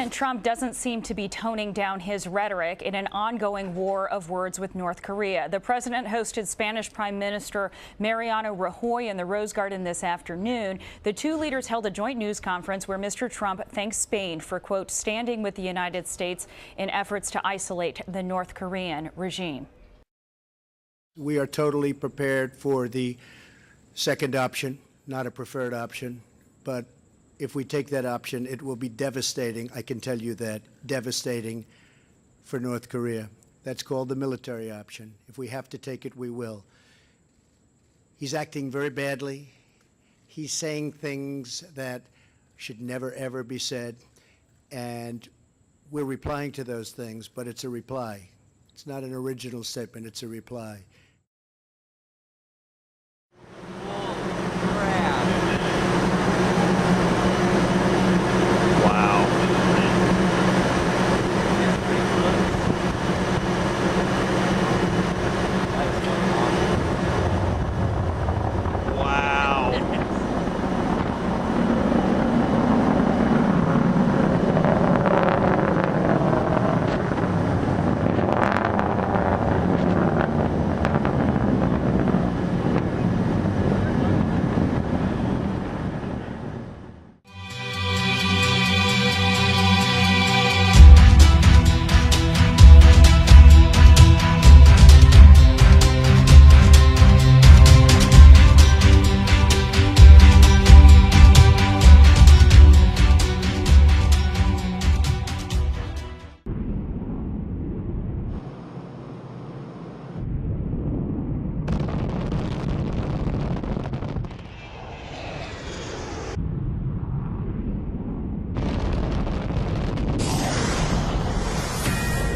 President Trump doesn't seem to be toning down his rhetoric in an ongoing war of words with North Korea. The president hosted Spanish Prime Minister Mariano Rajoy in the Rose Garden this afternoon. The two leaders held a joint news conference where Mr. Trump thanked Spain for, quote, standing with the United States in efforts to isolate the North Korean regime. We are totally prepared for the second option, not a preferred option, but if we take that option, it will be devastating. I can tell you that, devastating for North Korea. That's called the military option. If we have to take it, we will. He's acting very badly. He's saying things that should never, ever be said. And we're replying to those things, but it's a reply. It's not an original statement, it's a reply.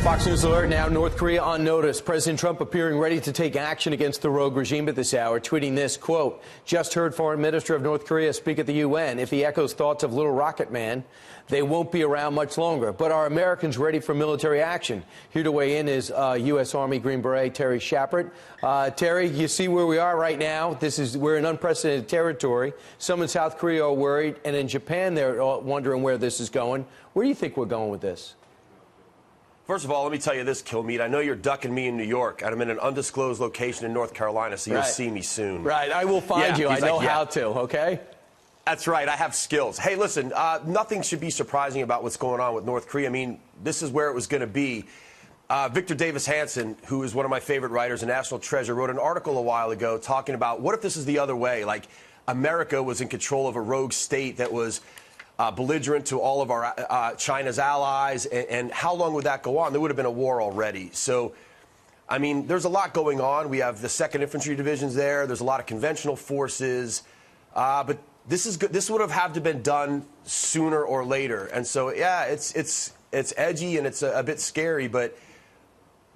Fox News Alert now. North Korea on notice. President Trump appearing ready to take action against the rogue regime at this hour, tweeting this, quote, just heard Foreign Minister of North Korea speak at the UN. If he echoes thoughts of Little Rocket Man, they won't be around much longer. But are Americans ready for military action? Here to weigh in is U.S. Army Green Beret Terry Shepard. Terry, you see where we are right now. We're in unprecedented territory. Some in South Korea are worried, and in Japan they're wondering where this is going. Where do you think we're going with this? First of all, let me tell you this, Kilmeade. I know you're ducking me in New York, and I'm in an undisclosed location in North Carolina, so you'll see me soon. Right. I will find you. I know how to, okay? That's right. I have skills. Hey, listen, nothing should be surprising about what's going on with North Korea. I mean, this is where it was going to be. Victor Davis Hanson, who is one of my favorite writers, a national treasure, wrote an article a while ago talking about what if this is the other way, like America was in control of a rogue state that was belligerent to all of our China's allies, and how long would that go on? There would have been a war already. So, I mean, there's a lot going on. We have the 2nd Infantry Divisions there. There's a lot of conventional forces. But this is good. This would have had to been done sooner or later. And so, yeah, it's edgy and it's a bit scary, but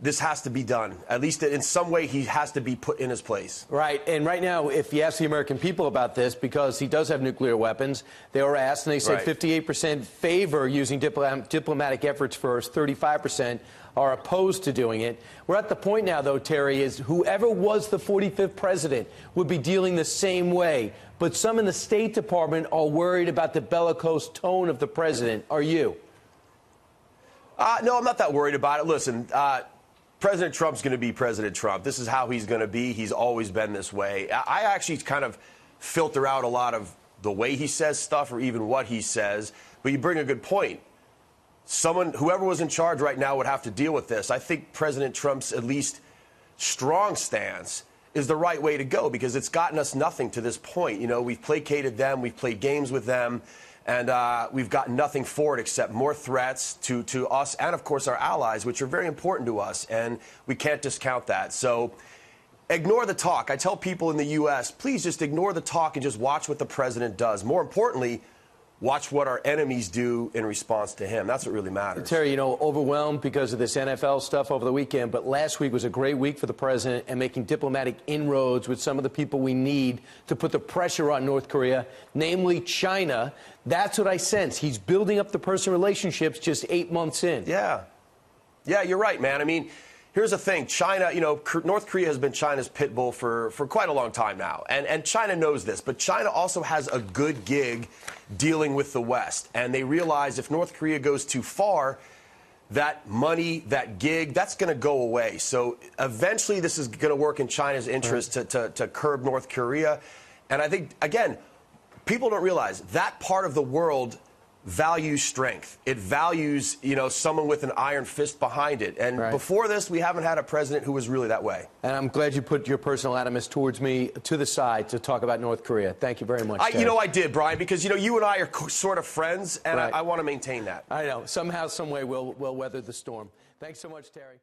this has to be done. At least in some way, he has to be put in his place. Right. And right now, if you ask the American people about this, because he does have nuclear weapons, they were asked, and they said 58% favor using diplomatic efforts first, 35% are opposed to doing it. We're at the point now, though, Terry, is whoever was the 45th president would be dealing the same way. But some in the State Department are worried about the bellicose tone of the president. Are you? No, I'm not that worried about it. Listen, President Trump's going to be President Trump. This is how he's going to be. He's always been this way. I actually kind of filter out a lot of the way he says stuff or even what he says. But you bring a good point. Whoever was in charge right now would have to deal with this. I think President Trump's at least strong stance is the right way to go because it's gotten us nothing to this point. You know, we've placated them. We've played games with them. And we've got nothing for it except more threats to us and, of course, our allies, which are very important to us. And we can't discount that. So ignore the talk. I tell people in the U.S., please just ignore the talk and just watch what the president does. More importantly, watch what our enemies do in response to him. That's what really matters. Terry, you know, overwhelmed because of this NFL stuff over the weekend, but last week was a great week for the president and making diplomatic inroads with some of the people we need to put the pressure on North Korea, namely China. That's what I sense. He's building up the personal relationships just 8 months in. Yeah. Yeah, you're right, man. I mean, here's the thing. China, North Korea has been China's pit bull for quite a long time now. And China knows this. But China also has a good gig dealing with the West. And they realize if North Korea goes too far, that money, that gig, that's going to go away. So eventually this is going to work in China's interest to curb North Korea. And I think, again, people don't realize that part of the world values strength. It values, someone with an iron fist behind it. And before this, we haven't had a president who was really that way. And I'm glad you put your personal animus towards me to the side to talk about North Korea. Thank you very much, Terry. I did, Brian, because, you and I are sort of friends, and I want to maintain that. I know. Somehow, some way, we'll weather the storm. Thanks so much, Terry.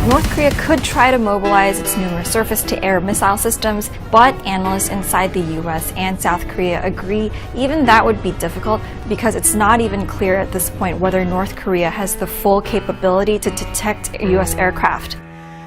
North Korea could try to mobilize its numerous surface-to-air missile systems, but analysts inside the U.S. and South Korea agree even that would be difficult because it's not even clear at this point whether North Korea has the full capability to detect U.S. aircraft.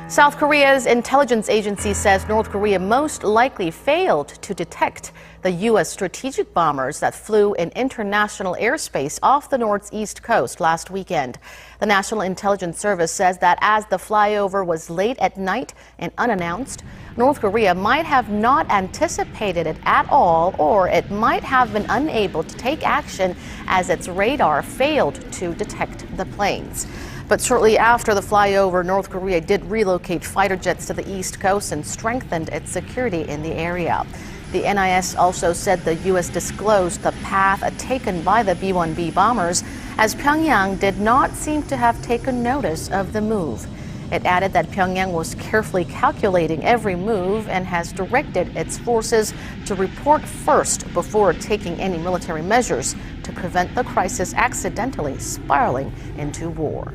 South Korea's intelligence agency says North Korea most likely failed to detect the U.S. strategic bombers that flew in international airspace off the northeast coast last weekend. The National Intelligence Service says that as the flyover was late at night and unannounced, North Korea might have not anticipated it at all, or it might have been unable to take action as its radar failed to detect the planes. But shortly after the flyover, North Korea did relocate fighter jets to the east coast and strengthened its security in the area. The NIS also said the U.S. disclosed the path taken by the B-1B bombers, as Pyongyang did not seem to have taken notice of the move. It added that Pyongyang was carefully calculating every move and has directed its forces to report first before taking any military measures to prevent the crisis accidentally spiraling into war.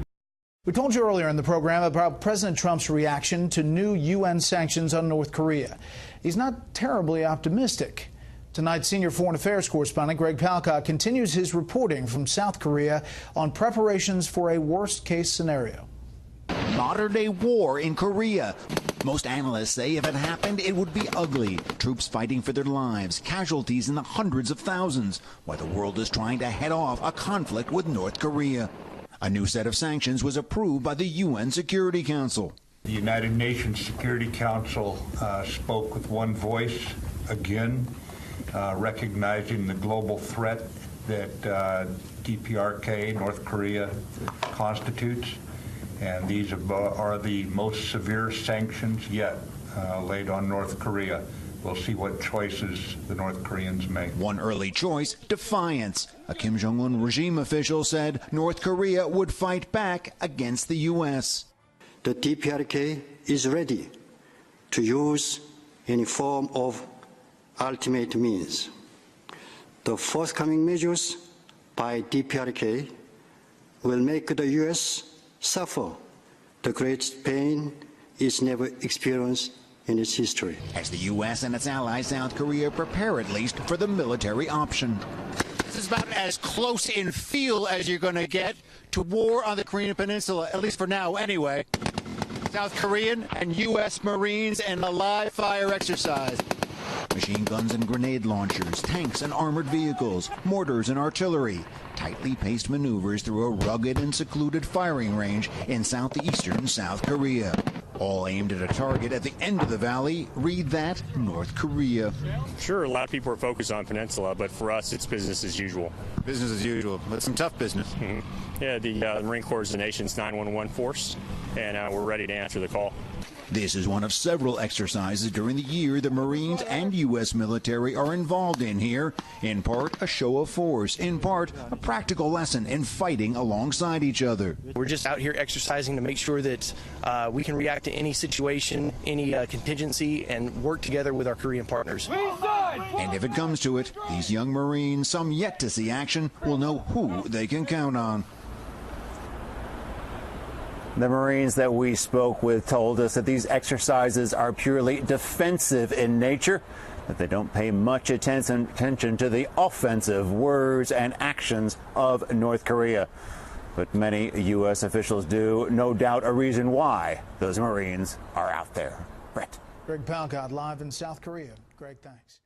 We told you earlier in the program about President Trump's reaction to new UN sanctions on North Korea. He's not terribly optimistic. Tonight, senior foreign affairs correspondent Greg Palka continues his reporting from South Korea on preparations for a worst-case scenario. Modern-day war in Korea. Most analysts say if it happened, it would be ugly. Troops fighting for their lives, casualties in the hundreds of thousands, while the world is trying to head off a conflict with North Korea. A new set of sanctions was approved by the UN Security Council. The United Nations Security Council spoke with one voice again, recognizing the global threat that DPRK, North Korea, constitutes. And these are the most severe sanctions yet laid on North Korea. We'll see what choices the North Koreans make. One early choice, defiance. A Kim Jong-un regime official said North Korea would fight back against the U.S. The DPRK is ready to use any form of ultimate means. The forthcoming measures by DPRK will make the U.S. suffer the greatest pain it's never experienced in its history. As the U.S. and its ally South Korea prepare at least for the military option. This is about as close in feel as you're going to get to war on the Korean Peninsula, at least for now anyway. South Korean and U.S. Marines in a live fire exercise. Machine guns and grenade launchers, tanks and armored vehicles, mortars and artillery. Tightly paced maneuvers through a rugged and secluded firing range in southeastern South Korea. All aimed at a target at the end of the valley. Read that, North Korea. Sure, a lot of people are focused on Peninsula, but for us, it's business as usual. Business as usual, but some tough business. Yeah, the Marine Corps is the nation's 911 force, and we're ready to answer the call. This is one of several exercises during the year the Marines and U.S. military are involved in here. In part, a show of force. In part, a practical lesson in fighting alongside each other. We're just out here exercising to make sure that we can react to any situation, any contingency, and work together with our Korean partners. And if it comes to it, these young Marines, some yet to see action, will know who they can count on. The Marines that we spoke with told us that these exercises are purely defensive in nature, that they don't pay much attention to the offensive words and actions of North Korea. But many U.S. officials do. No doubt a reason why those Marines are out there. Brett. Greg Palkot live in South Korea. Greg, thanks.